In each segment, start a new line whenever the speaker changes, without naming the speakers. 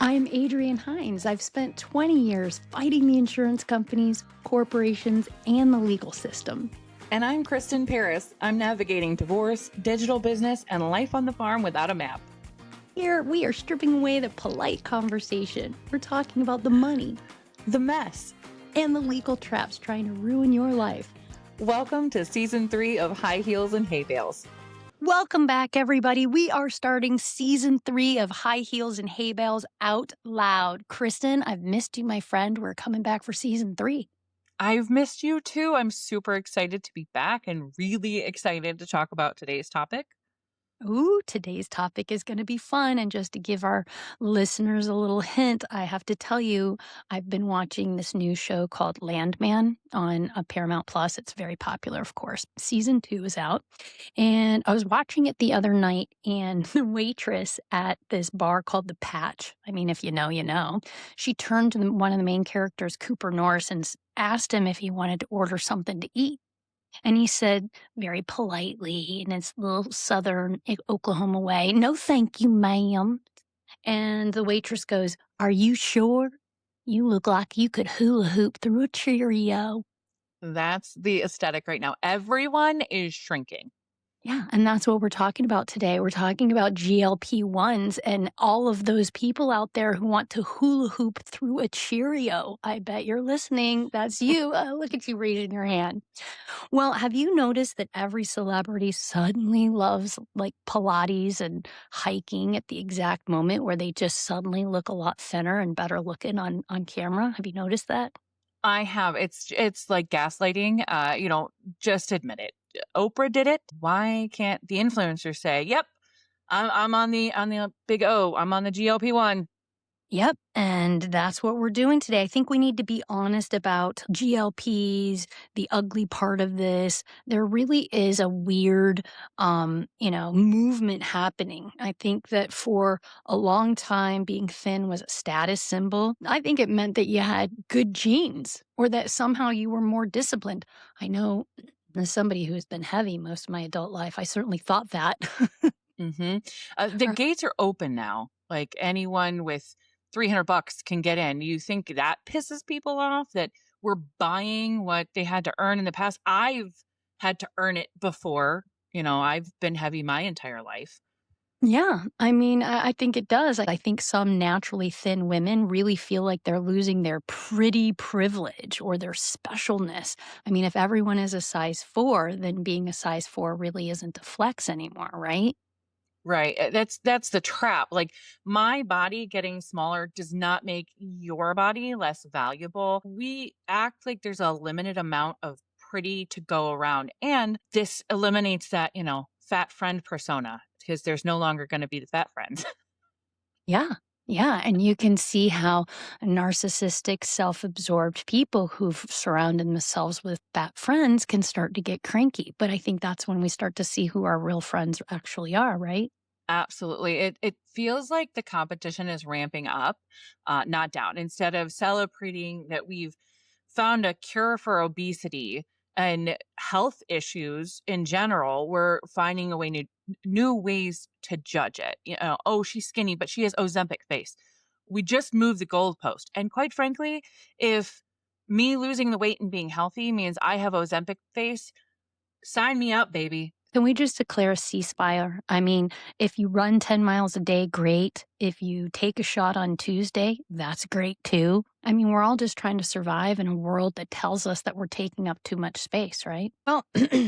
I'm Adrienne Hines. I've spent 20 years fighting the insurance companies, corporations, and the legal system.
And I'm Kristen Paris. I'm navigating divorce, digital business, and life on the farm without a map.
Here, we are stripping away the polite conversation. We're talking about the money,
The mess.
and the legal traps trying to ruin your life.
Welcome to Season 3 of High Heels and Hay Bales.
Welcome back, everybody. We are starting Season 3 of High Heels and Hay Bales out loud. Kristen, I've missed you, my friend. We're coming back for Season 3.
I've missed you too. I'm super excited to be back and really excited to talk about today's topic.
Ooh, today's topic is going to be fun. And just to give our listeners a little hint, I have to tell you, I've been watching this new show called Landman on Paramount Plus. It's very popular, of course. Season 2 is out. And I was watching it the other night, and the waitress at this bar called The Patch, I mean, if you know, you know, she turned to one of the main characters, Cooper Norris, and asked him if he wanted to order something to eat. And he said very politely in his little southern Oklahoma way, "No, thank you, ma'am." And the waitress goes, "Are you sure? You look like you could hula hoop through a Cheerio."
That's the aesthetic right now. Everyone is shrinking.
Yeah, and that's what we're talking about today. We're talking about GLP-1s and all of those people out there who want to hula hoop through a Cheerio. I bet you're listening. That's you. Look at you raising your hand. Well, have you noticed that every celebrity suddenly loves like Pilates and hiking at the exact moment where they just suddenly look a lot thinner and better looking on camera? Have you noticed that?
I have. It's like gaslighting. Just admit it. Oprah did it. Why can't the influencer say, "Yep, I'm on the big O. I'm on the GLP-1."
Yep. And that's what we're doing today. I think we need to be honest about GLPs, the ugly part of this. There really is a weird, movement happening. I think that for a long time, being thin was a status symbol. I think it meant that you had good genes or that somehow you were more disciplined. I know as somebody who has been heavy most of my adult life, I certainly thought that.
hmm The gates are open now. Like anyone with $300 can get in. You think that pisses people off that we're buying what they had to earn in the past? I've had to earn it before. I've been heavy my entire life.
Yeah, I mean, I think it does. I think some naturally thin women really feel like they're losing their pretty privilege or their specialness. I mean, if everyone is a size 4, then being a size 4 really isn't a flex anymore, right?
Right. That's the trap. Like my body getting smaller does not make your body less valuable. We act like there's a limited amount of pretty to go around. And this eliminates that, fat friend persona because there's no longer going to be the fat friends.
Yeah. Yeah, and you can see how narcissistic, self-absorbed people who've surrounded themselves with fat friends can start to get cranky. But I think that's when we start to see who our real friends actually are, right?
Absolutely. It feels like the competition is ramping up, not down. Instead of celebrating that we've found a cure for obesity and health issues in general, we're finding a way new ways to judge it. Oh, she's skinny, but she has Ozempic face. We just moved the goalpost. And quite frankly, if me losing the weight and being healthy means I have Ozempic face, sign me up, baby.
Can we just declare a ceasefire? I mean, if you run 10 miles a day, great. If you take a shot on Tuesday, that's great too. I mean, we're all just trying to survive in a world that tells us that we're taking up too much space, right? Well,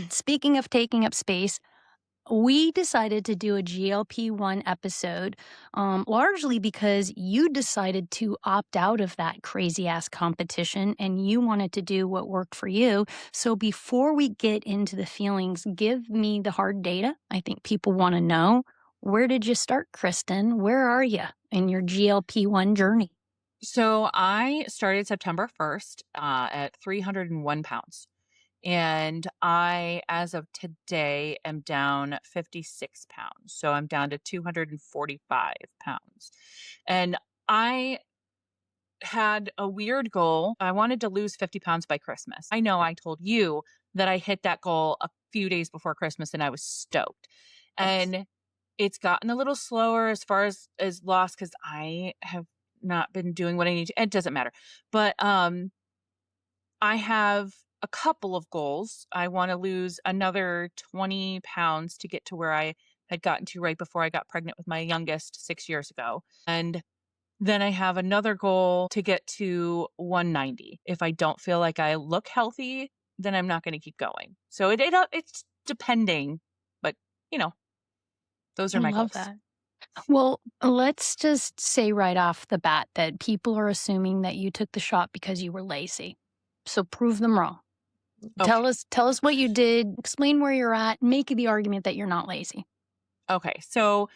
speaking of taking up space, we decided to do a GLP-1 episode, largely because you decided to opt out of that crazy ass competition and you wanted to do what worked for you. So before we get into the feelings, give me the hard data. I think people want to know, where did you start, Kristen? Where are you in your GLP-1 journey?
So I started September 1st at 301 pounds. And I, as of today, am down 56 pounds. So I'm down to 245 pounds. And I had a weird goal. I wanted to lose 50 pounds by Christmas. I know I told you that I hit that goal a few days before Christmas and I was stoked.
Yes.
And it's gotten a little slower as far as loss because I have not been doing what I need to. It doesn't matter. But I have a couple of goals. I want to lose another 20 pounds to get to where I had gotten to right before I got pregnant with my youngest 6 years ago. And then I have another goal to get to 190. If I don't feel like I look healthy, then I'm not going to keep going. So it's depending, but you know, those
I
are my
love
goals.
that. Well, let's just say right off the bat that people are assuming that you took the shot because you were lazy. So prove them wrong.
Okay.
Tell us what you did, explain where you're at, make the argument that you're not lazy.
Okay. So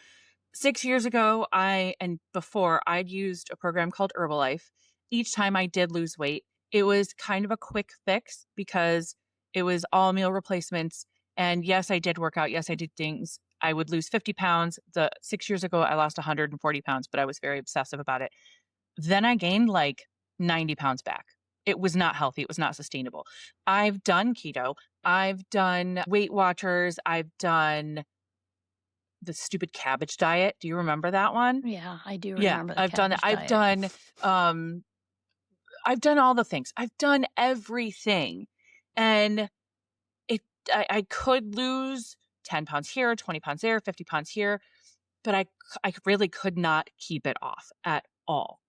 6 years ago, and before, I'd used a program called Herbalife. Each time I did lose weight, it was kind of a quick fix because it was all meal replacements. And yes, I did work out. Yes, I did things. I would lose 50 pounds. The 6 years ago, I lost 140 pounds, but I was very obsessive about it. Then I gained like 90 pounds back. It was not healthy. It was not sustainable. I've done keto. I've done Weight Watchers. I've done the stupid cabbage diet. Do you remember that one?
Yeah, I do
Yeah,
remember the
I've done that.
cabbage diet.
Um I've done all the things. I've done everything. And it I could lose 10 pounds here, 20 pounds there, 50 pounds here, but I really could not keep it off at all.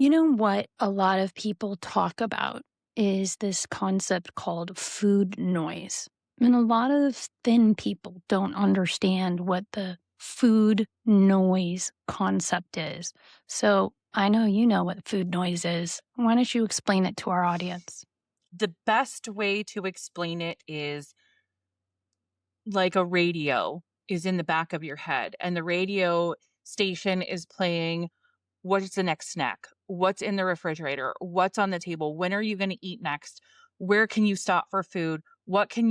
You know what a lot of people talk about is this concept called food noise. And a lot of thin people don't understand what the food noise concept is. So I know you know what food noise is. Why don't you explain it to our audience?
The best way to explain it is like a radio is in the back of your head and the radio station is playing what is the next snack? What's in the refrigerator? What's on the table? When are you going to eat next? Where can you stop for food? What can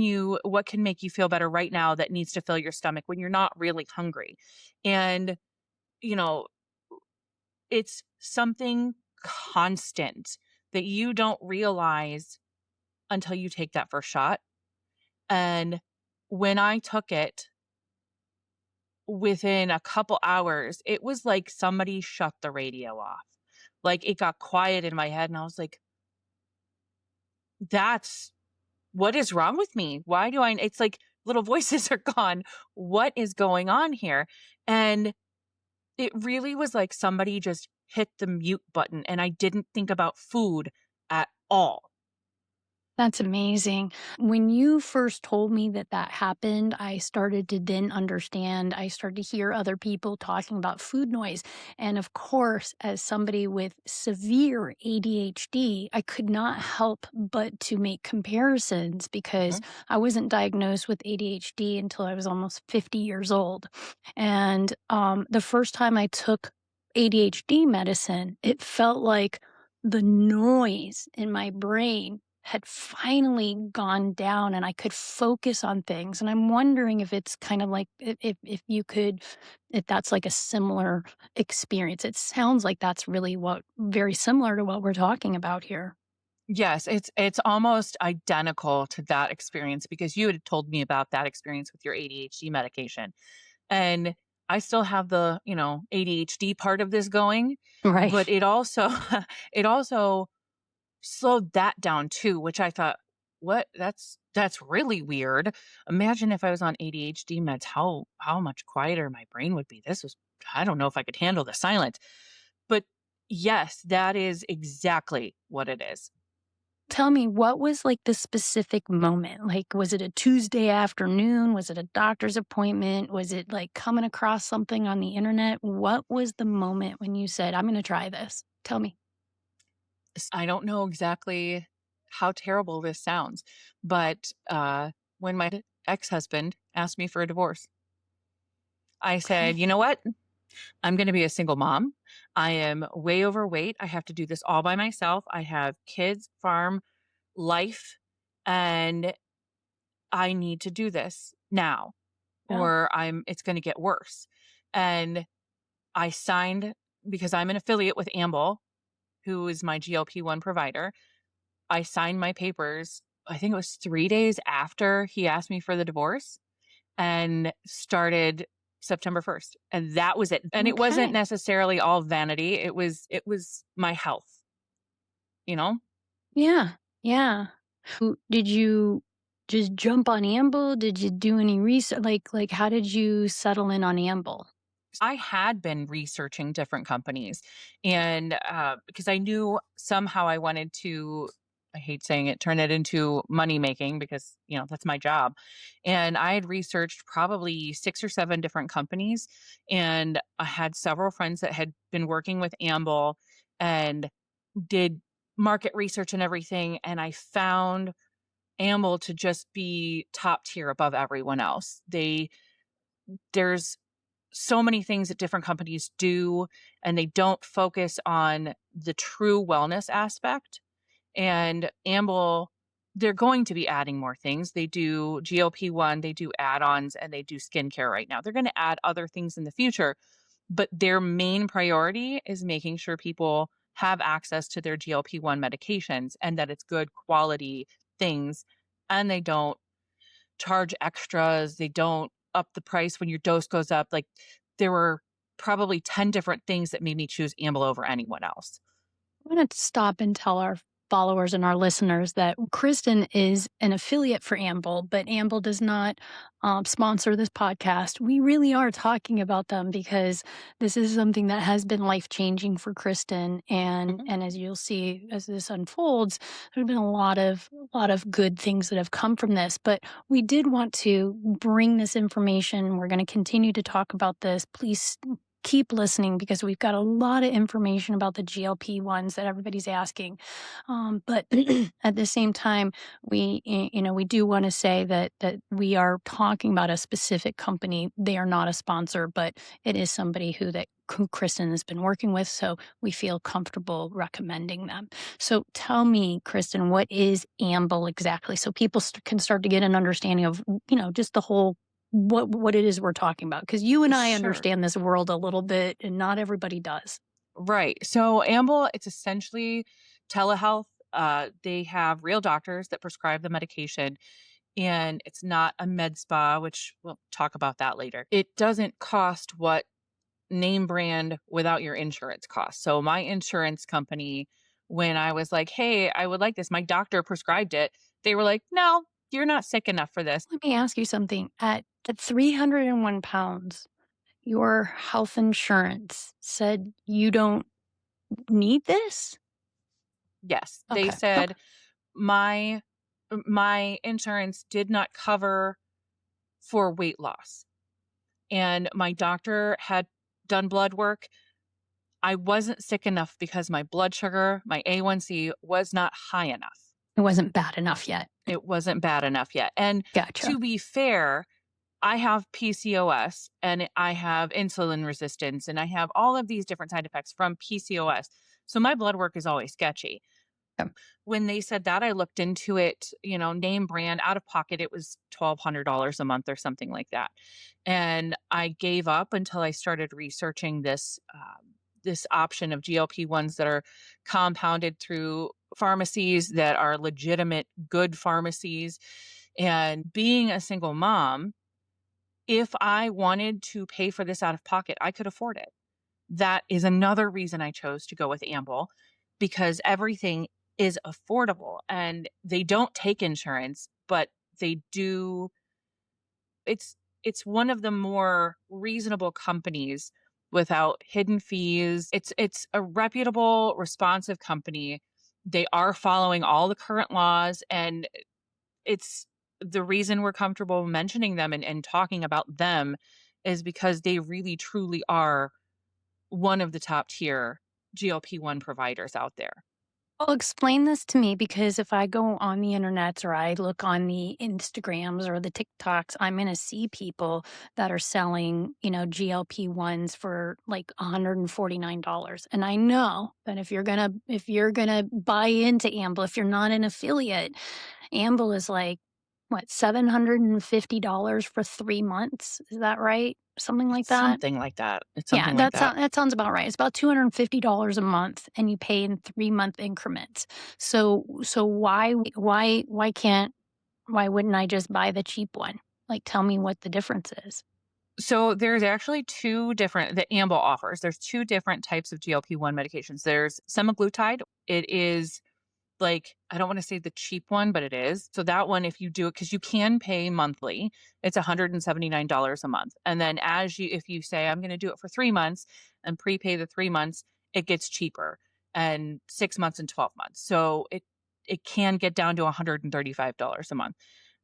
make you feel better right now that needs to fill your stomach when you're not really hungry? And you know, it's something constant that you don't realize until you take that first shot. And when I took it, within a couple hours, it was like somebody shut the radio off. Like, it got quiet in my head, and I was like, "That's what is wrong with me? Why do I" it's like little voices are gone. What is going on here? And it really was like somebody just hit the mute button, and I didn't think about food at all.
That's amazing. When you first told me that that happened, I started to then understand. I started to hear other people talking about food noise. And of course, as somebody with severe ADHD, I could not help but to make comparisons because
Mhm.
I wasn't diagnosed with ADHD until I was almost 50 years old. And the first time I took ADHD medicine, it felt like the noise in my brain had finally gone down and I could focus on things. And I'm wondering if it's kind of like if you could if that's like a similar experience. It sounds like that's really what very similar to what we're talking about here.
Yes, it's almost identical to that experience because you had told me about that experience with your ADHD medication. And I still have the, ADHD part of this going,
Right.
but it also it also slowed that down too, which I thought, "What? That's really weird." Imagine if I was on ADHD meds, how much quieter my brain would be. I don't know if I could handle the silence. But yes, that is exactly what it is.
Tell me, what was like the specific moment? Like, was it a Tuesday afternoon? Was it a doctor's appointment? Was it like coming across something on the internet? What was the moment when you said, I'm going to try this? Tell me.
I don't know exactly how terrible this sounds, but when my ex-husband asked me for a divorce, I said,
Okay.
"You know what? I'm going to be a single mom. I am way overweight. I have to do this all by myself. I have kids, farm, life, and I need to do this now
Yeah.
or it's going to get worse." And I signed because I'm an affiliate with Amble, who is my GLP-1 provider. I signed my papers, I think it was 3 days after he asked me for the divorce and started. September 1st, and that was it. And it wasn't
Okay.
necessarily all vanity. It was my health, you know?
Yeah. Yeah. Did you just jump on Amble? Did you do any research? Like, how did you settle in on Amble?
I had been researching different companies and because I knew somehow I wanted to, I hate saying it, turn it into money making because, that's my job. And I had researched probably 6 or 7 different companies. And I had several friends that had been working with Amble and did market research and everything. And I found Amble to just be top tier above everyone else. There's so many things that different companies do, and they don't focus on the true wellness aspect. And Amble, they're going to be adding more things. They do GLP-1, they do add-ons, and they do skincare right now. They're going to add other things in the future, but their main priority is making sure people have access to their GLP-1 medications and that it's good quality things, and they don't charge extras, they don't up the price when your dose goes up. Like, there were probably 10 different things that made me choose Amble over anyone else.
I want to stop and tell our followers and our listeners that Kristen is an affiliate for Amble, but Amble does not sponsor this podcast. We really are talking about them because this is something that has been life changing for Kristen, and
Mhm.
and as you'll see as this unfolds, there's been a lot of good things that have come from this. But we did want to bring this information. We're going to continue to talk about this. Please keep listening because we've got a lot of information about the GLP-1s that everybody's asking. But at the same time, we do want to say that we are talking about a specific company. They are not a sponsor, but it is somebody who Kristen has been working with, so we feel comfortable recommending them. So tell me, Kristen, what is Amble exactly, so people can start to get an understanding of just the whole what it is we're talking about, because you and I
Sure.
understand this world a little bit, and not everybody does.
Right. So Amble, it's essentially telehealth. They have real doctors that prescribe the medication, and it's not a med spa, which we'll talk about that later. It doesn't cost what name brand without your insurance costs. So my insurance company, when I was like, "Hey, I would like this," my doctor prescribed it. They were like, "No, you're not sick enough for this."
Let me ask you something. At 301 pounds, your health insurance said you don't need this?
Yes, they
Okay.
said
Okay.
my insurance did not cover for weight loss. And my doctor had done blood work. I wasn't sick enough because my blood sugar, my A1C was not high enough.
It wasn't bad enough yet.
It wasn't bad enough yet. And
Gotcha.
to be fair, I have PCOS and I have insulin resistance and I have all of these different side effects from PCOS. So my blood work is always sketchy.
Okay.
When they said that, I looked into it, name brand, out of pocket, it was $1,200 a month or something like that. And I gave up until I started researching this option of GLP-1s that are compounded through pharmacies that are legitimate, good pharmacies. And being a single mom, if I wanted to pay for this out of pocket, I could afford it. That is another reason I chose to go with Amble, because everything is affordable and they don't take insurance, but they do. It's one of the more reasonable companies without hidden fees. It's a reputable, responsive company. They are following all the current laws, and it's the reason we're comfortable mentioning them and talking about them is because they really truly are one of the top tier GLP-1 providers out there.
Well, explain this to me, because if I go on the internet or I look on the Instagrams or the TikToks, I'm going to see people that are selling, GLP-1s for like $149. And I know that if you're going to buy into Amble, if you're not an affiliate, Amble is like what, $750 for 3 months? Is that right? Something like
It's
that?
something like that. It's
Yeah,
something like that.
that sounds about right. It's about $250 a month, and you pay in 3-month increments. So why wouldn't I just buy the cheap one? Like, tell me what the difference is.
So there's actually 2 different that Amble offers. There's 2 different types of GLP-1 medications. There's semaglutide. It is like, I don't wanna say the cheap one, but it is. So that one, if you do it, because you can pay monthly, it's $179 a month. And then if you say, "I'm gonna do it for 3 months," and prepay the 3 months, it gets cheaper, and 6 months and 12 months. So it can get down to $135 a month.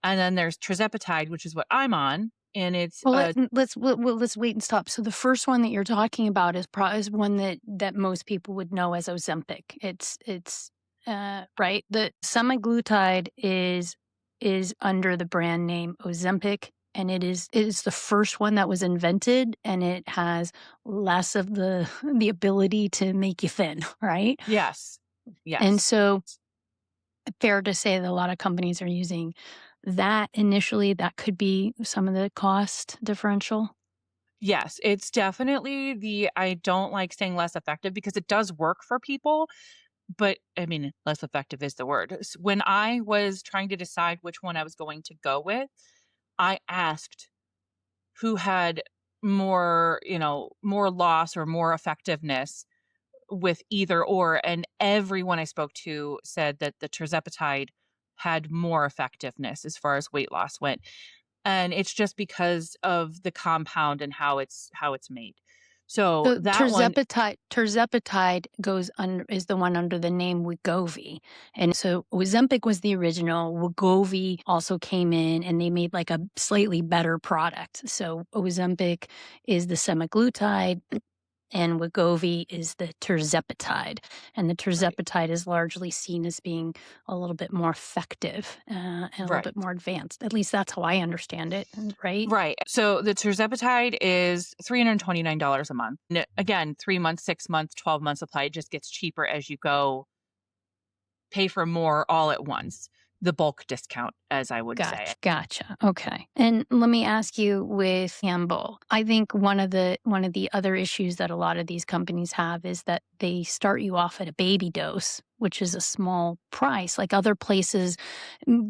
And then there's tirzepatide, which is what I'm on, and it's,
Well, let's wait and stop. So the first one that you're talking about is one that most people would know as Ozempic. It's right. The semaglutide is under the brand name Ozempic, and it is the first one that was invented, and it has less of the the ability to make you thin, right?
yes.
And
Yes.
so fair to say that a lot of companies are using that initially. That could be some of the cost differential.
Yes, it's definitely I don't like saying less effective because it does work for people, but I mean, less effective is the word. When I was trying to decide which one I was going to go with, I asked who had more, more loss or more effectiveness with either or, and everyone I spoke to said that the tirzepatide had more effectiveness as far as weight loss went. And it's just because of the compound and how it's made. So
So
that one
tirzepatide is the one under the name Wegovy, and so Ozempic was the original. Wegovy also came in, and they made like a slightly better product. So Ozempic is the semaglutide, and Wegovy is the tirzepatide, and the
right,
tirzepatide is largely seen as being a little bit more effective, and a little bit
right,
more advanced. At least that's how I understand it, right?
right. So the tirzepatide is $329 a month. Again, 3 months, 6 months, 12 months supply. It just gets cheaper as you go. Pay for more all at once. The bulk discount, as I would say
Gotcha,
it.
gotcha. Okay. And let me ask you with Campbell, I think one of the other issues that a lot of these companies have is that they start you off at a baby dose, which is a small price. Like other places,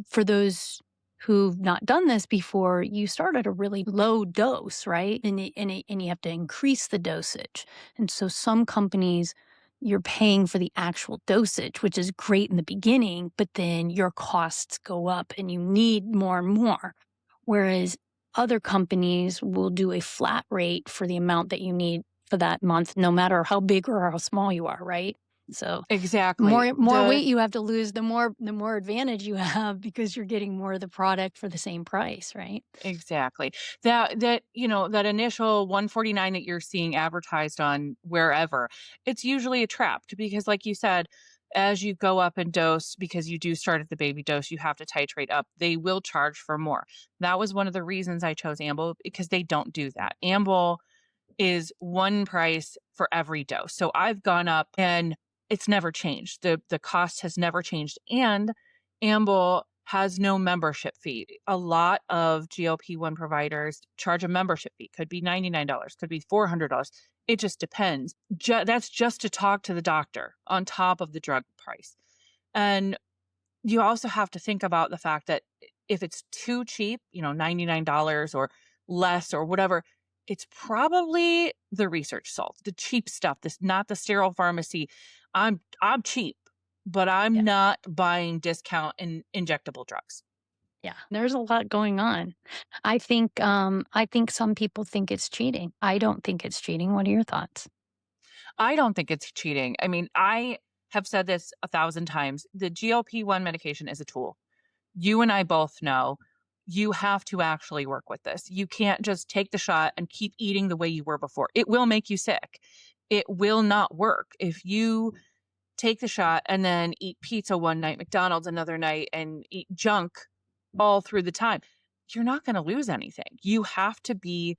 for those who've not done this before, you start at a really low dose, right? And you have to increase the dosage. And so some companies, you're paying for the actual dosage, which is great in the beginning, but then your costs go up and you need more and more. Whereas other companies will do a flat rate for the amount that you need for that month, no matter how big or how small you are, right? So
Exactly.
more weight you have to lose, the more advantage you have because you're getting more of the product for the same price, right?
Exactly. That initial 149 that you're seeing advertised on wherever, it's usually a trap because like you said, as you go up in dose, because you do start at the baby dose, you have to titrate up. They will charge for more. That was one of the reasons I chose Amble because they don't do that. Amble is one price for every dose. So I've gone up and it's never changed. The cost has never changed. And Amble has no membership fee. A lot of GLP-1 providers charge a membership fee. Could be $99, could be $400. It just depends. That's just to talk to the doctor on top of the drug price. And you also have to think about the fact that if it's too cheap, $99 or less or whatever, it's probably the research salt, the cheap stuff, this not the sterile pharmacy. I'm cheap, but I'm
Yeah.
not buying discount in injectable drugs.
Yeah. There's a lot going on. I think some people think it's cheating. I don't think it's cheating. What are your thoughts?
I don't think it's cheating. I mean, I have said this 1,000 times. The GLP-1 medication is a tool. You and I both know you have to actually work with this. You can't just take the shot and keep eating the way you were before. It will make you sick. It will not work. If you take the shot and then eat pizza one night, McDonald's another night, and eat junk all through the time, you're not going to lose anything. You have to be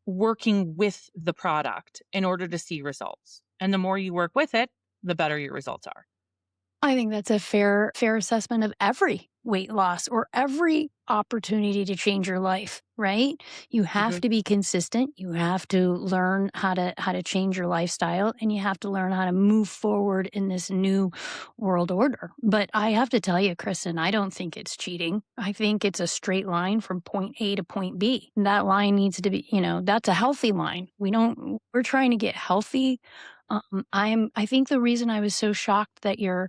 working with the product in order to see results. And the more you work with it, the better your results are.
I think that's a fair assessment of every weight loss or every opportunity to change your life, right? You have
Mhm.
to be consistent. You have to learn how to change your lifestyle, and you have to learn how to move forward in this new world order. But I have to tell you, Kristen, I don't think it's cheating. I think it's a straight line from point A to point B. And that line needs to be, that's a healthy line. We're trying to get healthy. I think the reason I was so shocked that your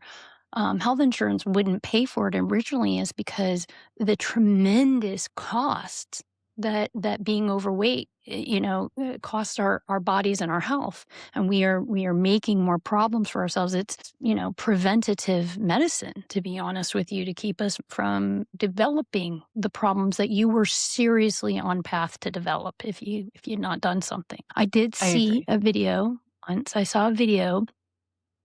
health insurance wouldn't pay for it originally is because the tremendous costs that being overweight, costs our bodies and our health, and we are making more problems for ourselves. It's preventative medicine, to be honest with you, to keep us from developing the problems that you were seriously on path to develop if you'd not done something. I did
I
see
agree.
a video once. I saw a video.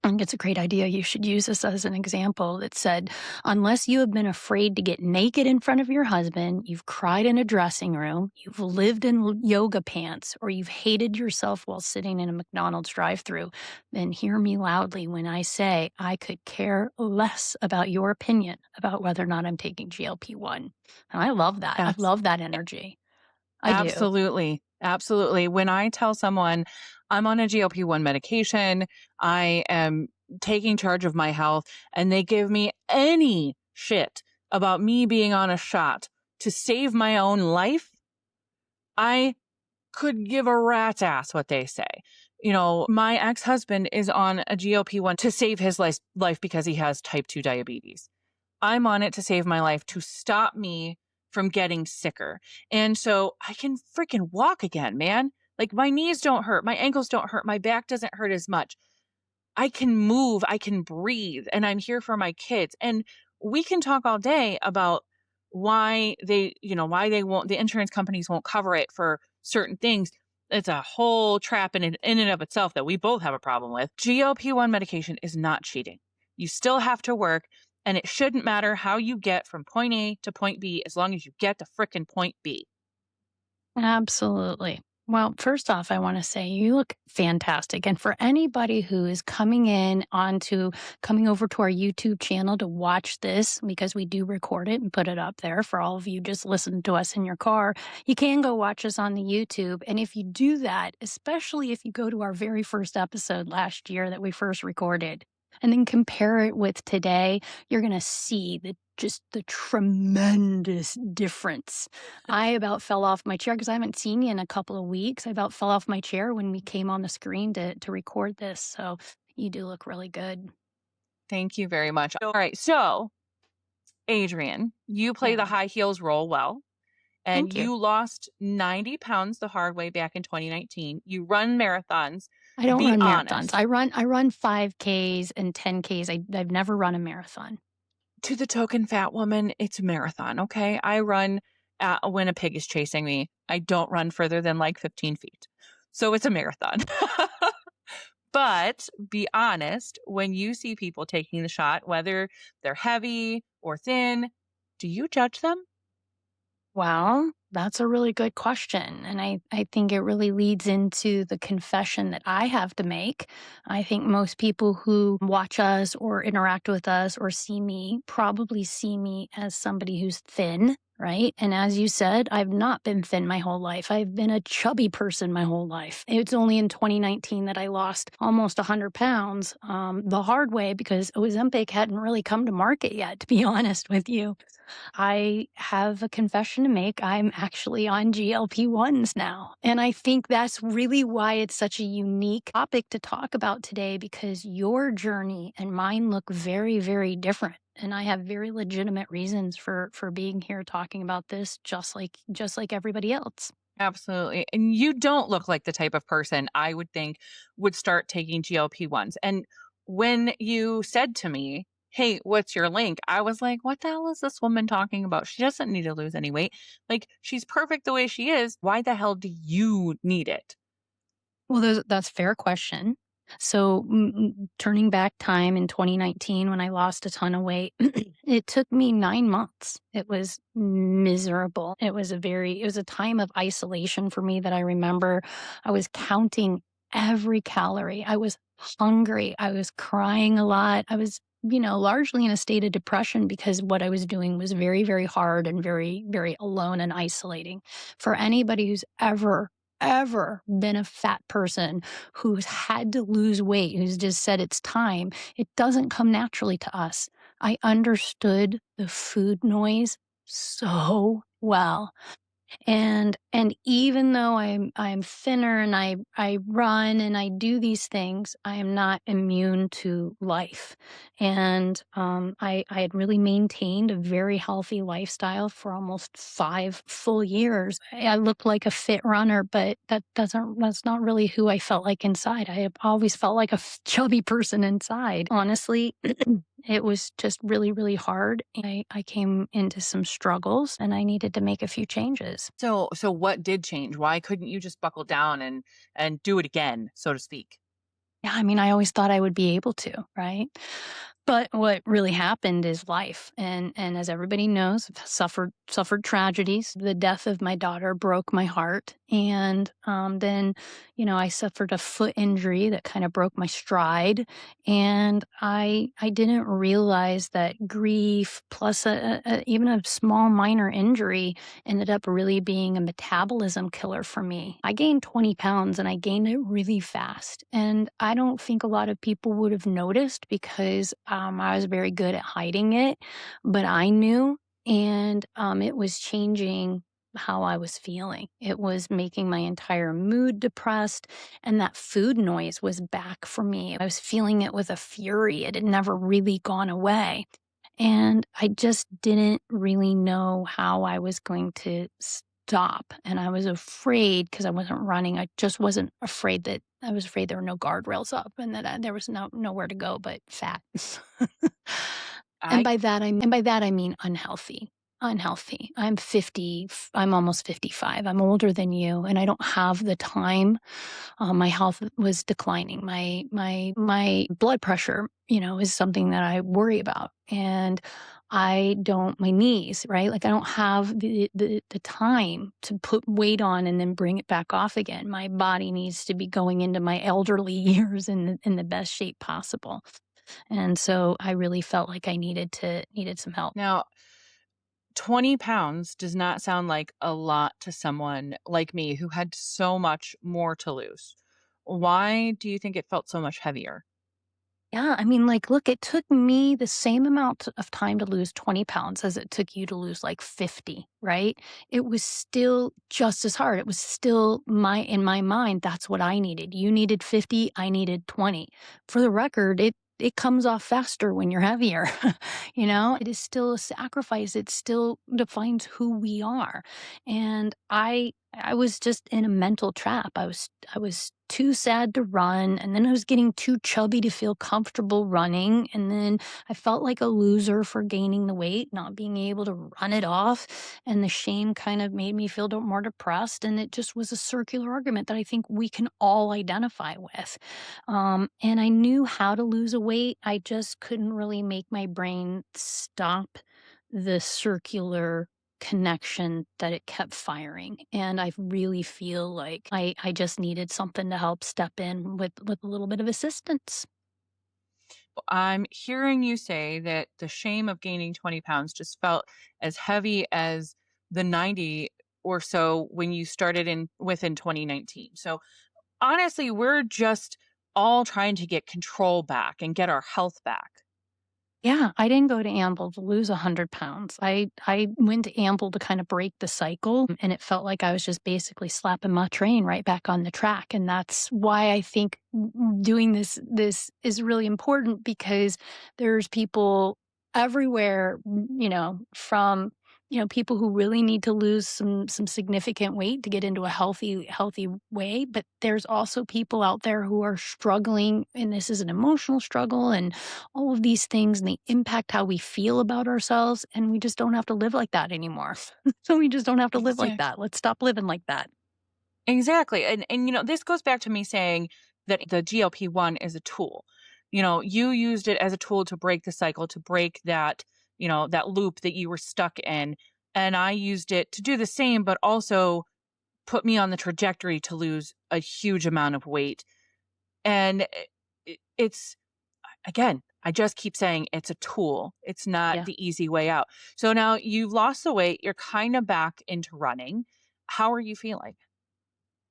I think it's a great idea. You should use this as an example that said, unless you have been afraid to get naked in front of your husband, you've cried in a dressing room, you've lived in yoga pants, or you've hated yourself while sitting in a McDonald's drive through, then hear me loudly when I say I could care less about your opinion about whether or not I'm taking GLP-1. And I love that. I
Abs
love that energy. I do.
Absolutely. Absolutely. When I tell someone I'm on a GLP-1 medication, I am taking charge of my health, and they give me any shit about me being on a shot to save my own life, I could give a rat's ass what they say. My ex-husband is on a GLP-1 to save his life because he has type 2 diabetes. I'm on it to save my life, to stop me from getting sicker. And so I can freaking walk again, man. Like, my knees don't hurt, my ankles don't hurt, my back doesn't hurt as much. I can move, I can breathe, and I'm here for my kids. And we can talk all day about why they won't, the insurance companies won't cover it for certain things. It's a whole trap in and of itself that we both have a problem with. GLP-1 medication is not cheating. You still have to work, and it shouldn't matter how you get from point A to point B as long as you get to frickin' point B.
Absolutely. Well, first off, I want to say you look fantastic. And for anybody who is coming over to our YouTube channel to watch this, because we do record it and put it up there for all of you just listen to us in your car, you can go watch us on the YouTube. And if you do that, especially if you go to our very first episode last year that we first recorded, and then compare it with today, you're going to see the tremendous difference. I about fell off my chair because I haven't seen you in a couple of weeks. I about fell off my chair when we came on the screen to record this. So you do look really good.
Thank you very much. All right, so Adrienne, you play the
Yeah.
high heels role well, and
Thank you.
you lost 90 pounds the hard way back in 2019. You run marathons.
I don't
Be
run marathons.
honest.
I run 5Ks and 10Ks. I've never run a marathon.
To the token fat woman, it's a marathon, okay? I run when a pig is chasing me. I don't run further than like 15 feet. So it's a marathon. But be honest, when you see people taking the shot, whether they're heavy or thin, do you judge them?
Well, that's a really good question. And I think it really leads into the confession that I have to make. I think most people who watch us or interact with us or see me probably see me as somebody who's thin, right? And as you said, I've not been thin my whole life. I've been a chubby person my whole life. It's only in 2019 that I lost almost 100 pounds the hard way because Ozempic hadn't really come to market yet, to be honest with you. I have a confession to make. I'm actually on GLP-1s now. And I think that's really why it's such a unique topic to talk about today because your journey and mine look very, very different. And I have very legitimate reasons for being here talking about this just like everybody else.
Absolutely. And you don't look like the type of person I would think would start taking GLP-1s. And when you said to me, "Hey, what's your link?" I was like, "What the hell is this woman talking about? She doesn't need to lose any weight. Like, she's perfect the way she is. Why the hell do you need it?"
Well, that's a fair question. So, turning back time in 2019 when I lost a ton of weight, it took me 9 months. It was miserable. It was a time of isolation for me that I remember. I was counting every calorie. I was hungry. I was crying a lot. I was largely in a state of depression because what I was doing was very, very hard and very, very alone and isolating. For anybody who's ever been a fat person who's had to lose weight, who's just said it's time, it doesn't come naturally to us. I understood the food noise so well. And even though I'm thinner and I run and I do these things, I am not immune to life. And I had really maintained a very healthy lifestyle for almost 5 full years. I looked like a fit runner, but that's not really who I felt like inside. I have always felt like a chubby person inside. Honestly, it was just really, really hard. I came into some struggles and I needed to make a few changes.
So what did change? Why couldn't you just buckle down and do it again, so to speak?
Yeah, I mean, I always thought I would be able to, right? But what really happened is life, and as everybody knows, I've suffered tragedies. The death of my daughter broke my heart, and then I suffered a foot injury that kind of broke my stride, and I didn't realize that grief plus even a small minor injury ended up really being a metabolism killer for me. I gained 20 pounds and I gained it really fast. And I don't think a lot of people would have noticed because I was very good at hiding it, but I knew. And it was changing how I was feeling. It was making my entire mood depressed. And that food noise was back for me. I was feeling it with a fury. It had never really gone away. And I just didn't really know how I was going to stop. And I was afraid because I wasn't running. I just wasn't afraid that I was afraid there were no guardrails up and that there was nowhere to go but fat. And
I
by that I mean unhealthy. Unhealthy. I'm 50. I'm almost 55. I'm older than you, and I don't have the time. My health was declining. My blood pressure, is something that I worry about, and I don't. My knees, right? Like I don't have the time to put weight on and then bring it back off again. My body needs to be going into my elderly years in the best shape possible. And so I really felt like I needed some help.
now 20 pounds does not sound like a lot to someone like me who had so much more to lose. Why do you think it felt so much heavier?
Yeah, I mean, like, look, it took me the same amount of time to lose 20 pounds as it took you to lose like 50, right? It was still just as hard. It was still in my mind, that's what I needed. You needed 50, I needed 20. For the record, it comes off faster when you're heavier. It is still a sacrifice. It still defines who we are. And I was just in a mental trap. I was too sad to run, and then I was getting too chubby to feel comfortable running, and then I felt like a loser for gaining the weight, not being able to run it off, and the shame kind of made me feel more depressed, and it just was a circular argument that I think we can all identify with. And I knew how to lose a weight, I just couldn't really make my brain stop the circular connection that it kept firing. And I really feel like I just needed something to help step in with a little bit of assistance.
I'm hearing you say that the shame of gaining 20 pounds just felt as heavy as the 90 or so when you started in 2019. So honestly, we're just all trying to get control back and get our health back.
Yeah, I didn't go to Amble to lose 100 pounds. I went to Amble to kind of break the cycle, and it felt like I was just basically slapping my train right back on the track. And that's why I think doing this is really important because there's people everywhere, from people who really need to lose some significant weight to get into a healthy way, but there's also people out there who are struggling, and this is an emotional struggle and all of these things, and they impact how we feel about ourselves, and we just don't have to live like that anymore. So we just don't have to live like
Exactly.
that. Let's stop living like that.
Exactly. And this goes back to me saying that the GLP-1 is a tool. You used it as a tool to break the cycle, to break that loop that you were stuck in. And I used it to do the same, but also put me on the trajectory to lose a huge amount of weight. And it's again, I just keep saying it's a tool. It's not
Yeah.
the easy way out. So now you've lost the weight, you're kind of back into running. How are you feeling?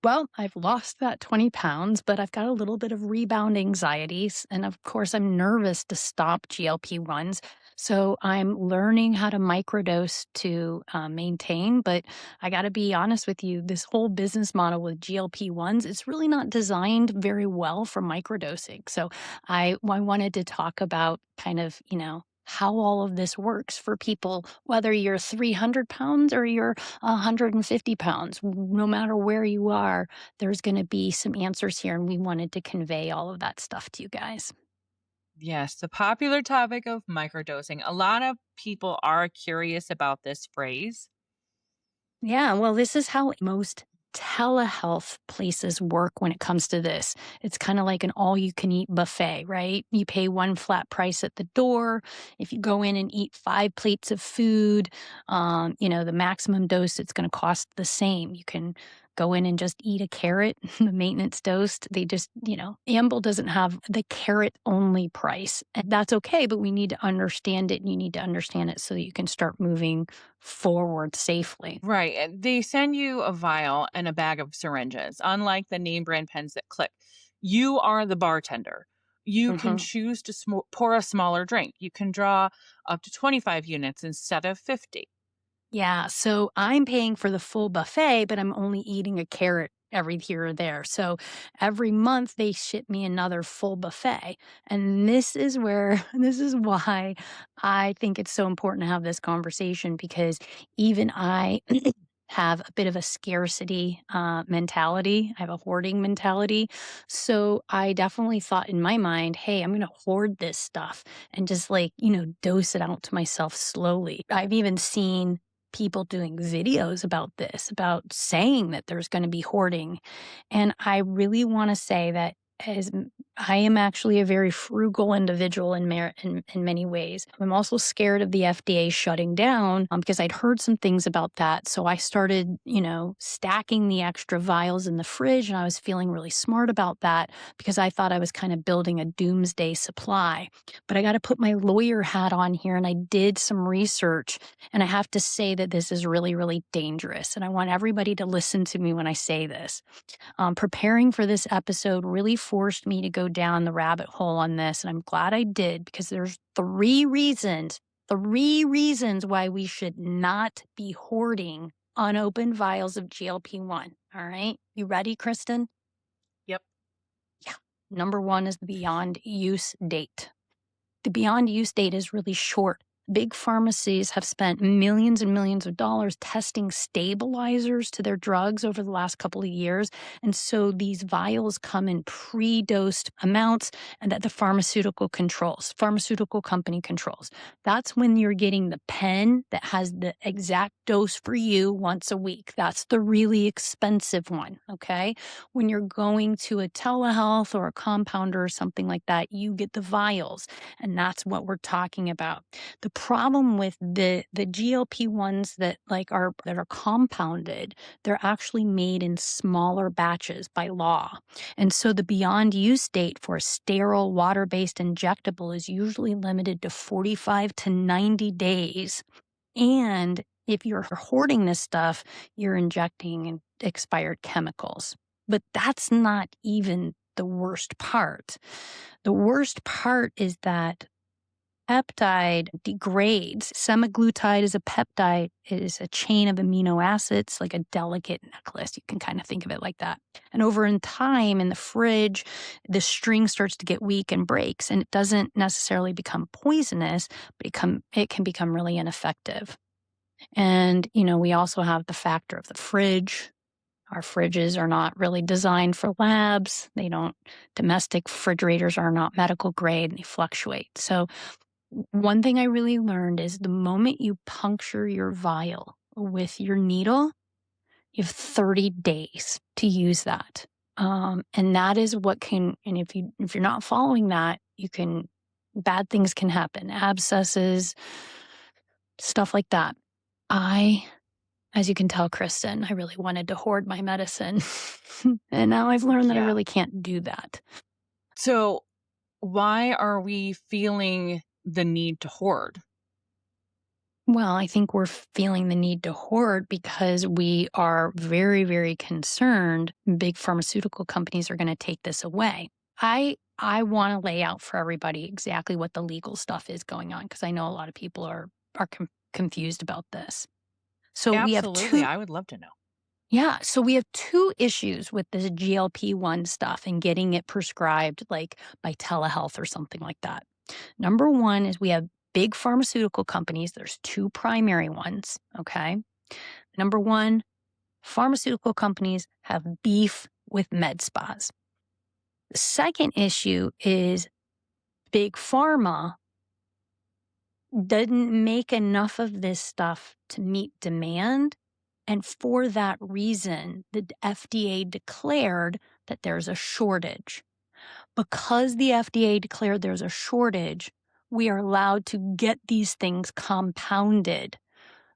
Well, I've lost that 20 pounds, but I've got a little bit of rebound anxieties. And of course, I'm nervous to stop GLP-1s. So I'm learning how to microdose to maintain. But I got to be honest with you, this whole business model with GLP-1s, it's really not designed very well for microdosing. So I wanted to talk about kind of, how all of this works for people, whether you're 300 pounds or you're 150 pounds. No matter where you are, there's going to be some answers here. And we wanted to convey all of that stuff to you guys.
Yes, the popular topic of microdosing. A lot of people are curious about this phrase.
Yeah, well, this is how most telehealth places work when it comes to this. It's kind of like an all you can eat buffet, right? You pay one flat price at the door. If you go in and eat 5 plates of food, the maximum dose, it's going to cost the same. You can go in and just eat a carrot, the maintenance dose. They just, Amble doesn't have the carrot only price. And that's okay, but we need to understand it and you need to understand it so that you can start moving forward safely.
Right. And they send you a vial and a bag of syringes, unlike the name brand pens that click. You are the bartender. You can
Mhm.
choose to pour a smaller drink. You can draw up to 25 units instead of 50.
Yeah, so I'm paying for the full buffet, but I'm only eating a carrot every here or there. So every month they ship me another full buffet. And this is where this is why I think it's so important to have this conversation because even I have a bit of a scarcity mentality. I have a hoarding mentality. So I definitely thought in my mind, hey, I'm going to hoard this stuff and just like, dose it out to myself slowly. I've even seen people doing videos about this, about saying that there's going to be hoarding. And I really want to say that I am actually a very frugal individual in many ways. I'm also scared of the FDA shutting down because I'd heard some things about that. So I started, stacking the extra vials in the fridge, and I was feeling really smart about that because I thought I was kind of building a doomsday supply. But I got to put my lawyer hat on here, and I did some research, and I have to say that this is really, really dangerous. And I want everybody to listen to me when I say this. Preparing for this episode really forced me to go down the rabbit hole on this. And I'm glad I did because there's three reasons why we should not be hoarding unopened vials of GLP-1. All right. You ready, Kristen?
Yep.
Yeah. Number one is the beyond use date. The beyond use date is really short. Big pharmacies have spent millions and millions of dollars testing stabilizers to their drugs over the last couple of years. And so these vials come in pre-dosed amounts and that the pharmaceutical company controls. That's when you're getting the pen that has the exact dose for you once a week. That's the really expensive one. Okay. When you're going to a telehealth or a compounder or something like that, you get the vials. And that's what we're talking about. The problem with the GLP-1s that are compounded, they're actually made in smaller batches by law. And so the beyond use date for a sterile water-based injectable is usually limited to 45 to 90 days. And if you're hoarding this stuff, you're injecting expired chemicals. But that's not even the worst part. The worst part is that peptide degrades. Semaglutide is a peptide. It is a chain of amino acids, like a delicate necklace. You can kind of think of it like that. And over in time in the fridge, the string starts to get weak and breaks. And it doesn't necessarily become poisonous, but it can become really ineffective. And, we also have the factor of the fridge. Our fridges are not really designed for labs. Domestic refrigerators are not medical grade and they fluctuate. So one thing I really learned is the moment you puncture your vial with your needle, you have 30 days to use that. And that is and if you're not following that, bad things can happen, abscesses, stuff like that. As you can tell, Kristen, I really wanted to hoard my medicine. And now I've learned that I
Yeah.
really can't do that.
So why are we feeling the need to hoard?
Well, I think we're feeling the need to hoard because we are very, very concerned big pharmaceutical companies are going to take this away. I want to lay out for everybody exactly what the legal stuff is going on because I know a lot of people are confused about this. So we have
Absolutely.
two
I would love to know.
Yeah, so we have two issues with this GLP-1 stuff and getting it prescribed like by telehealth or something like that. Number one is we have big pharmaceutical companies. There's two primary ones. Okay. Number one, pharmaceutical companies have beef with med spas. The second issue is big pharma doesn't make enough of this stuff to meet demand. And for that reason, the FDA declared that there's a shortage. Because the FDA declared there's a shortage, we are allowed to get these things compounded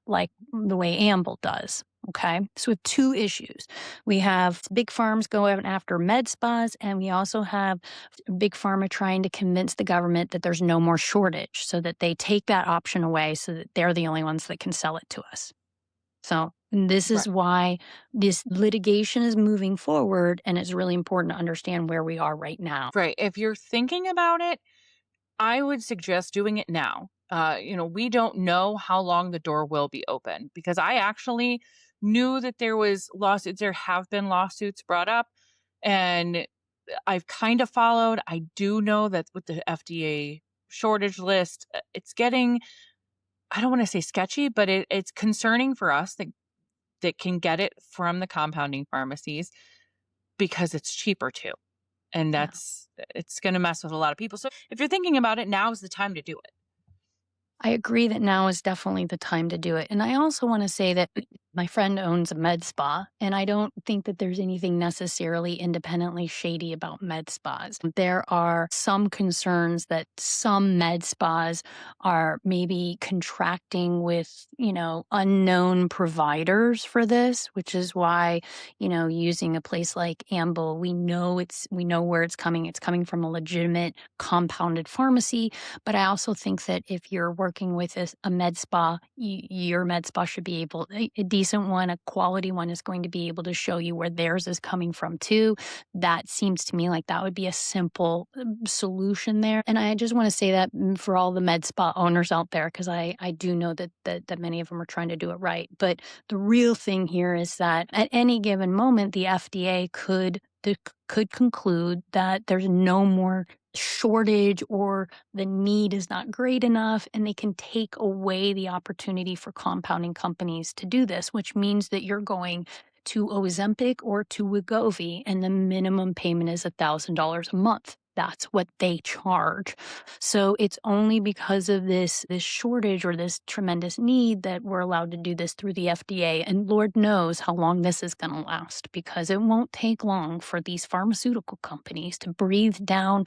like the way Amble does. Okay. So we have two issues. We have big farms going after med spas, and we also have big pharma trying to convince the government that there's no more shortage so that they take that option away so that they're the only ones that can sell it to us. So this
Right.
is why this litigation is moving forward, and it's really important to understand where we are right now.
Right. If you're thinking about it, I would suggest doing it now. We don't know how long the door will be open because I actually knew that there was lawsuits. There have been lawsuits brought up, and I've kind of followed. I do know that with the FDA shortage list, it's getting, I don't want to say sketchy, but it's concerning for us that can get it from the compounding pharmacies because it's cheaper too. And
Yeah.
it's going to mess with a lot of people. So if you're thinking about it, now is the time to do it.
I agree that now is definitely the time to do it. And I also want to say that my friend owns a med spa, and I don't think that there's anything necessarily independently shady about med spas. There are some concerns that some med spas are maybe contracting with, unknown providers for this, which is why, using a place like Amble, we know where it's coming. It's coming from a legitimate compounded pharmacy, but I also think that if you're working with a med spa, your med spa should be able, a decent one, a quality one is going to be able to show you where theirs is coming from too. That seems to me like that would be a simple solution there. And I just want to say that for all the med spa owners out there, because I do know that many of them are trying to do it right. But the real thing here is that at any given moment, the FDA could conclude that there's no more shortage or the need is not great enough, and they can take away the opportunity for compounding companies to do this, which means that you're going to Ozempic or to Wegovy, and the minimum payment is $1,000 a month. That's what they charge. So it's only because of this shortage or this tremendous need that we're allowed to do this through the FDA. And Lord knows how long this is going to last, because it won't take long for these pharmaceutical companies to breathe down,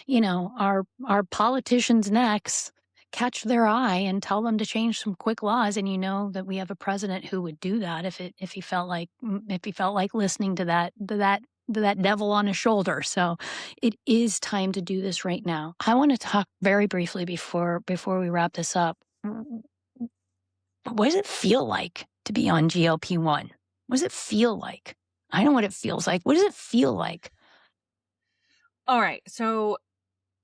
our politicians' necks, catch their eye and tell them to change some quick laws. And you know that we have a president who would do that if he felt like listening to that devil on his shoulder. So it is time to do this right now. I want to talk very briefly before we wrap this up. What does it feel like to be on GLP-1? What does it feel like? I know what it feels like. What does it feel like?
All right. So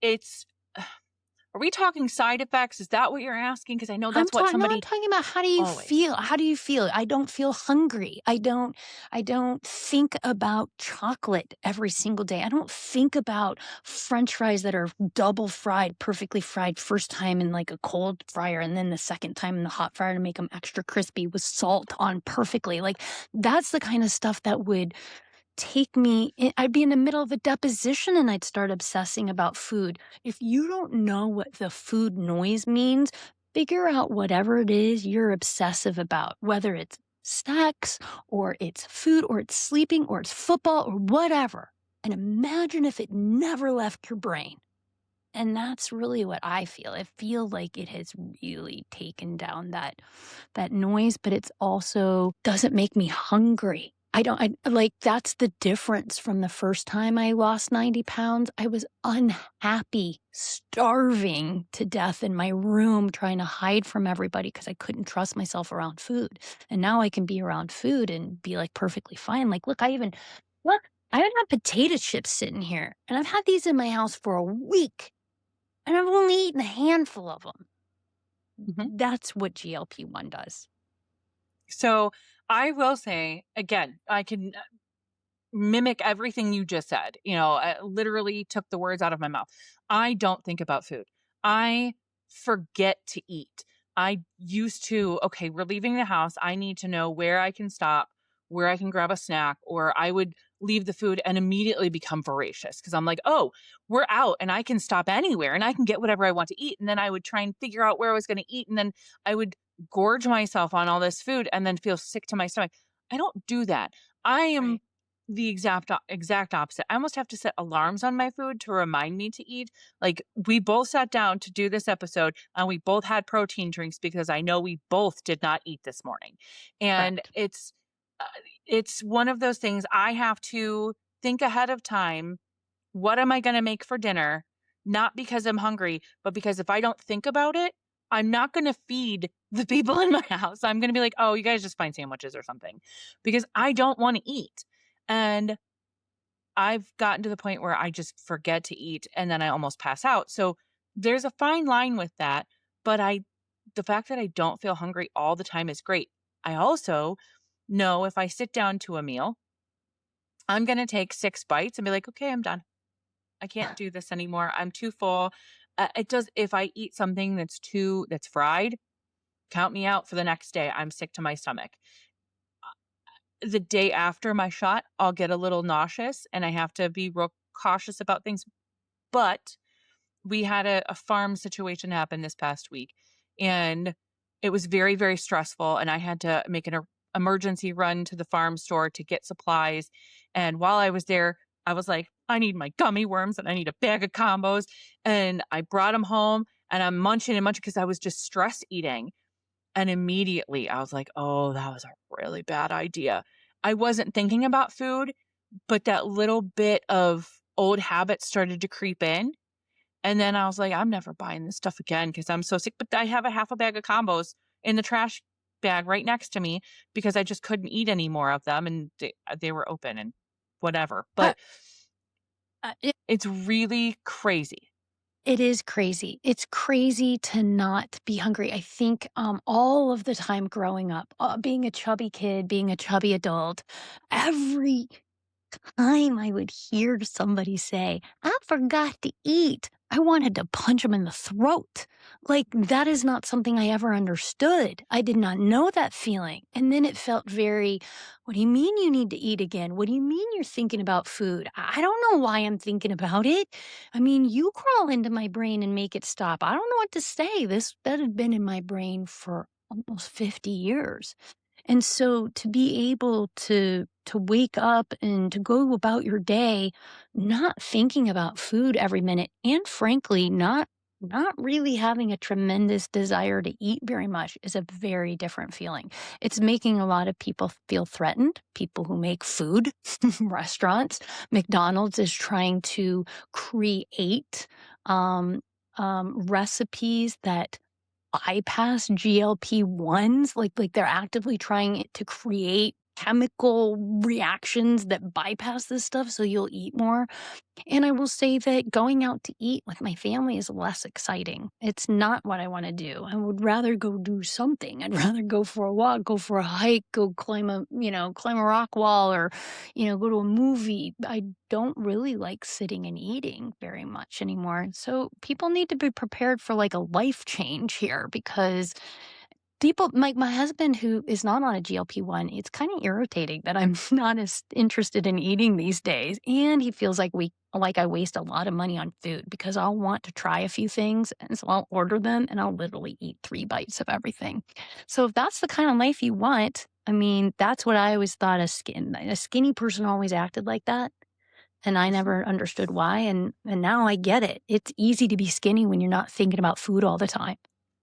it's, are we talking side effects? Is that what you're asking? Because I know
I'm
that's what
talking no, I'm
somebody
talking about how do you
always.
feel? How do you feel? I don't feel hungry. I don't think about chocolate every single day. I don't think about french fries that are double fried, perfectly fried first time in like a cold fryer and then the second time in the hot fryer to make them extra crispy with salt on perfectly. Like that's the kind of stuff that would take me I'd be in the middle of a deposition and I'd start obsessing about food. If you don't know what the food noise means, figure out whatever it is you're obsessive about, whether it's snacks or it's food or it's sleeping or it's football or whatever. And imagine if it never left your brain. And that's really what I feel. I feel like it has really taken down that noise, but it's also doesn't make me hungry. like, that's the difference from the first time I lost 90 pounds. I was unhappy, starving to death in my room, trying to hide from everybody because I couldn't trust myself around food. And now I can be around food and be, like, perfectly fine. Like, look, I even have potato chips sitting here, and I've had these in my house for a week, and I've only eaten a handful of them.
Mhm.
That's what GLP-1 does.
So I will say again, I can mimic everything you just said. I literally took the words out of my mouth. I don't think about food. I forget to eat. I used to, okay, we're leaving the house. I need to know where I can stop, where I can grab a snack, or I would leave the food and immediately become voracious because I'm like, oh, we're out and I can stop anywhere and I can get whatever I want to eat. And then I would try and figure out where I was going to eat. And then I would gorge myself on all this food and then feel sick to my stomach. I don't do that. I am
Right.
the exact opposite. I almost have to set alarms on my food to remind me to eat. Like, we both sat down to do this episode, and we both had protein drinks because I know we both did not eat this morning. And
Correct.
uh, it's one of those things I have to think ahead of time, what am I gonna make for dinner? Not because I'm hungry, but because if I don't think about it, I'm not gonna feed the people in my house. I'm gonna be like, "Oh, you guys just find sandwiches or something," because I don't wanna eat. And I've gotten to the point where I just forget to eat and then I almost pass out. So there's a fine line with that, but the fact that I don't feel hungry all the time is great. I also know if I sit down to a meal, I'm going to take 6 bites and be like, "Okay, I'm done. I can't do this anymore. I'm too full." It does if I eat something that's fried, count me out for the next day. I'm sick to my stomach. The day after my shot, I'll get a little nauseous and I have to be real cautious about things. But we had a farm situation happen this past week and it was very, very stressful. And I had to make an emergency run to the farm store to get supplies. And while I was there, I was like, I need my gummy worms and I need a bag of combos. And I brought them home and I'm munching and munching because I was just stress eating. And immediately I was like, oh, that was a really bad idea. I wasn't thinking about food, but that little bit of old habit started to creep in. And then I was like, I'm never buying this stuff again because I'm so sick. But I have a half a bag of combos in the trash bag right next to me because I just couldn't eat any more of them and they were open and whatever.
Uh,
But
it
it's really crazy.
it is crazy. It's crazy to not be hungry. I think, all of the time growing up, being a chubby kid, being a chubby adult, every time I would hear somebody say, "I forgot to eat," I wanted to punch them in the throat. Like, that is not something I ever understood. I did not know that feeling. And then it felt very, "What do you mean you need to eat again? What do you mean you're thinking about food? I don't know why I'm thinking about it. I mean, you crawl into my brain and make it stop. I don't know what to say." That had been in my brain for almost 50 years. And so to be able to wake up and to go about your day not thinking about food every minute and frankly not really having a tremendous desire to eat very much is a very different feeling. It's making a lot of people feel threatened, people who make food, restaurants. McDonald's is trying to create um, recipes that bypass GLP-1s, like they're actively trying to create chemical reactions that bypass this stuff so you'll eat more. And I will say that going out to eat with my family is less exciting. It's not what I wanna do. I would rather go do something. I'd rather go for a walk, go for a hike, go climb a rock wall or, go to a movie. I don't really like sitting and eating very much anymore. So people need to be prepared for, like, a life change here because people like my husband who is not on a GLP-1, it's kinda irritating that I'm not as interested in eating these days, and he feels like I waste a lot of money on food because I'll want to try a few things, and so I'll order them, and I'll literally eat 3 bites of everything. So if that's the kind of life you want, I mean, that's what I always thought a skinny person always acted like that, and I
Mhm.
never understood why, and now I get it. It's easy to be skinny when you're not thinking about food all the time.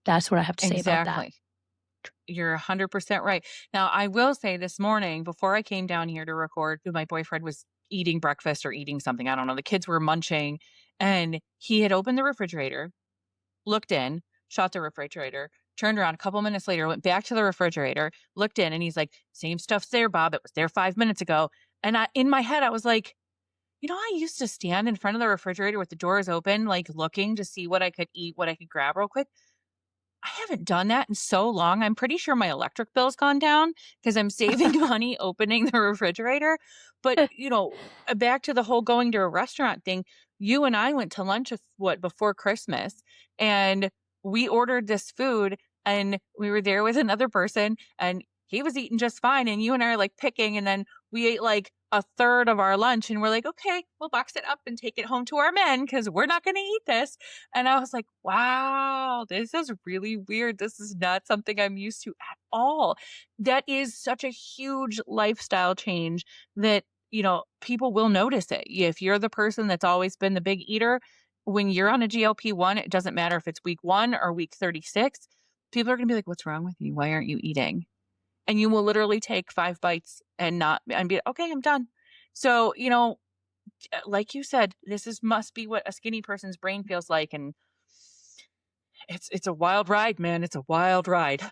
That's what I have to say about that.
Exactly. You're 100% right. Now, I will say this morning before I came down here to record, my boyfriend was eating breakfast or eating something. I don't know. The kids were munching and he had opened the refrigerator, looked in, shut the refrigerator, turned around a couple minutes later, went back to the refrigerator, looked in, and he's like, "Same stuff's there, Bob. It was there 5 minutes ago." And in my head, I was like, I used to stand in front of the refrigerator with the doors open, like looking to see what I could eat, what I could grab real quick. I haven't done that in so long. I'm pretty sure my electric bill's gone down because I'm saving money opening the refrigerator. But, back to the whole going to a restaurant thing, you and I went to lunch before Christmas, and we ordered this food and we were there with another person and he was eating just fine. And you and I are like picking, and then we ate like a third of our lunch and we're like, okay, we'll box it up and take it home to our men because we're not going to eat this. And I was like, wow, this is really weird. This is not something I'm used to at all. That is such a huge lifestyle change that, people will notice it. If you're the person that's always been the big eater, when you're on a GLP-1, it doesn't matter if it's week 1 or week 36, people are going to be like, what's wrong with you? Why aren't you eating? And you will literally take 5 bites and be, okay, I'm done. So, like you said, must be what a skinny person's brain feels like. And it's a wild ride, man. It's a wild ride.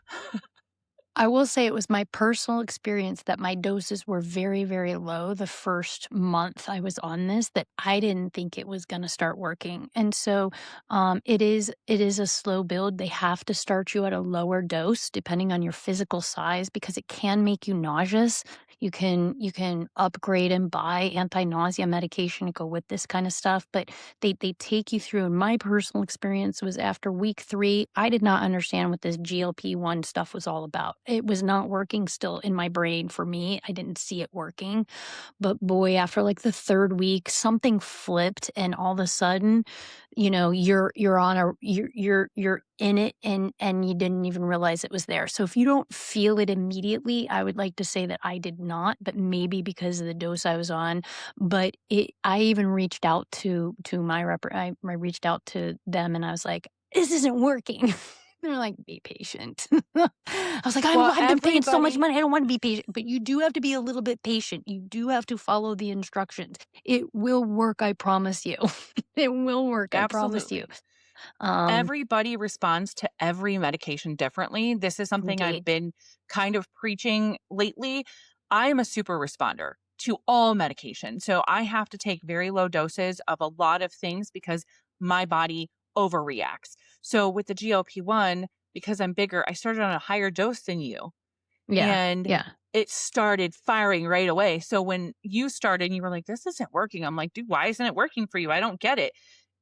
I will say it was my personal experience that my doses were very, very low the first month I was on this, that I didn't think it was gonna start working, and so, it is a slow build. They have to start you at a lower dose depending on your physical size because it can make you nauseous. You can upgrade and buy anti-nausea medication to go with this kinda stuff, but they take you through, and my personal experience was after week 3, I did not understand what this GLP-1 stuff was all about. It was not working still in my brain for me. I didn't see it working. But boy, after like the 3rd week, something flipped and all of a sudden, you're on a you're in it and you didn't even realize it was there. So if you don't feel it immediately, I would like to say that I did not, but maybe because of the dose I was on. But I even reached out to I reached out to them and I was like, "This isn't working." They're like, "Be patient." I was like,
Well,
I've been paying so much money, I don't wanna be patient." But you do have to be a little bit patient. You do have to follow the instructions. It will work, I promise you. It will work, I promise you.
absolutely.
Um,
Everybody responds to every medication differently. This is something I've
indeed.
been kind of preaching lately. I am a super responder to all medication. So I have to take very low doses of a lot of things because my body overreacts. So with the GLP-1, because I'm bigger, I started on a higher dose than you
Yeah,
and
yeah,
it started firing right away. So when you started and you were like, this isn't working, I'm like, dude, why isn't it working for you? I don't get it.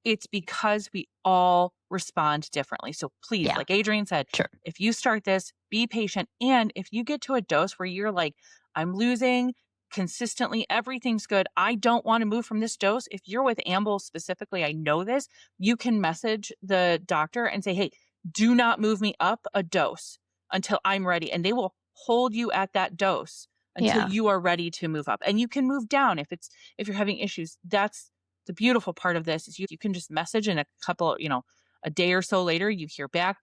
It's because we all respond differently. So please,
yeah,
like Adrienne said,
sure.
if you start this, be patient. And if you get to a dose where you're like, I'm losing consistently, everything's good, I don't want to move from this dose. If you're with Amble specifically, I know this, you can message the doctor and say, hey, do not move me up a dose until I'm ready. And they will hold you at that dose until
Yeah.
you are ready to move up. And you can move down if you're having issues. That's the beautiful part of this is you can just message and a day or so later you hear back.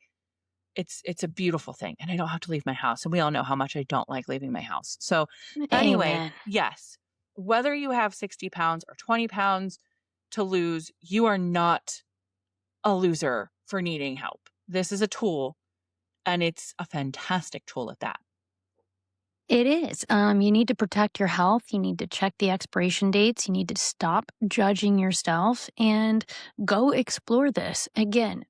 It's a beautiful thing. And I don't have to leave my house. And we all know how much I don't like leaving my house. So anyway,
Amen.
yes, whether you have 60 pounds or 20 pounds to lose, you are not a loser for needing help. This is a tool and it's a fantastic tool at that.
It is. You need to protect your health. You need to check the expiration dates. You need to stop judging yourself and go explore this. Again,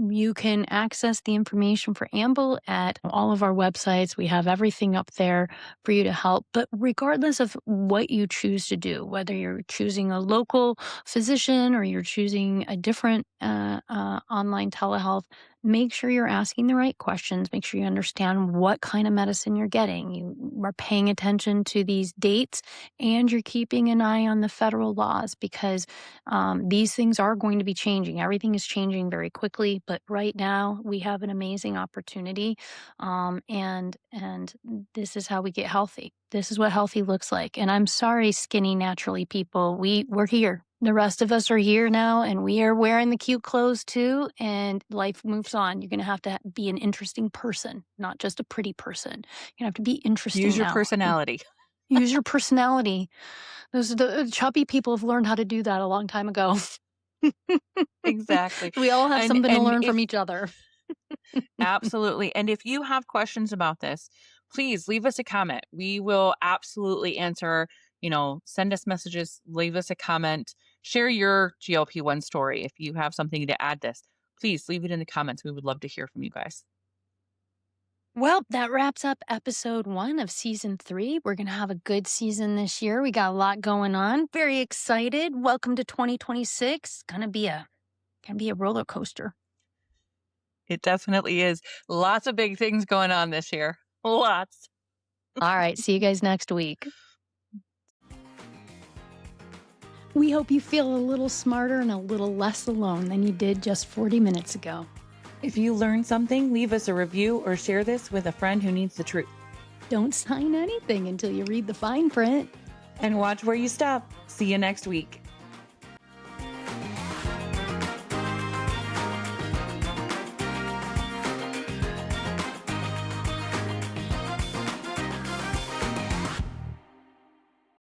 you can access the information for Amble at all of our websites. We have everything up there for you to help. But regardless of what you choose to do, whether you're choosing a local physician or you're choosing a different online telehealth, make sure you're asking the right questions. Make sure you understand what kind of medicine you're getting. You are paying attention to these dates and you're keeping an eye on the federal laws because these things are going to be changing. Everything is changing very quickly, but right now we have an amazing opportunity, and this is how we get healthy. This is what healthy looks like. And I'm sorry, skinny naturally people. We're here. The rest of us are here now, and we are wearing the cute clothes too, and life moves on. You're gonna have to be an interesting person, not just a pretty person. You're gonna have to be
Use
interesting
your
now.
personality.
Use your personality. Those the chubby people have learned how to do that a long time ago.
Exactly.
We all have something to
And
learn from
if
each other.
absolutely. And if you have questions about this, please leave us a comment. We will absolutely answer, send us messages, leave us a comment, share your GLP-1 story. If you have something to add this, please leave it in the comments. We would love to hear from you guys.
Well, that wraps up episode 1 of season 3. We're going to have a good season this year. We got a lot going on. Very excited. Welcome to 2026. Gonna be a roller coaster.
It definitely is. Lots of big things going on this year. Lots.
All right, see you guys next week. We hope you feel a little smarter and a little less alone than you did just 40 minutes ago.
If you learned something, leave us a review or share this with a friend who needs the truth.
Don't sign anything until you read the fine print.
And watch where you step. See you next week.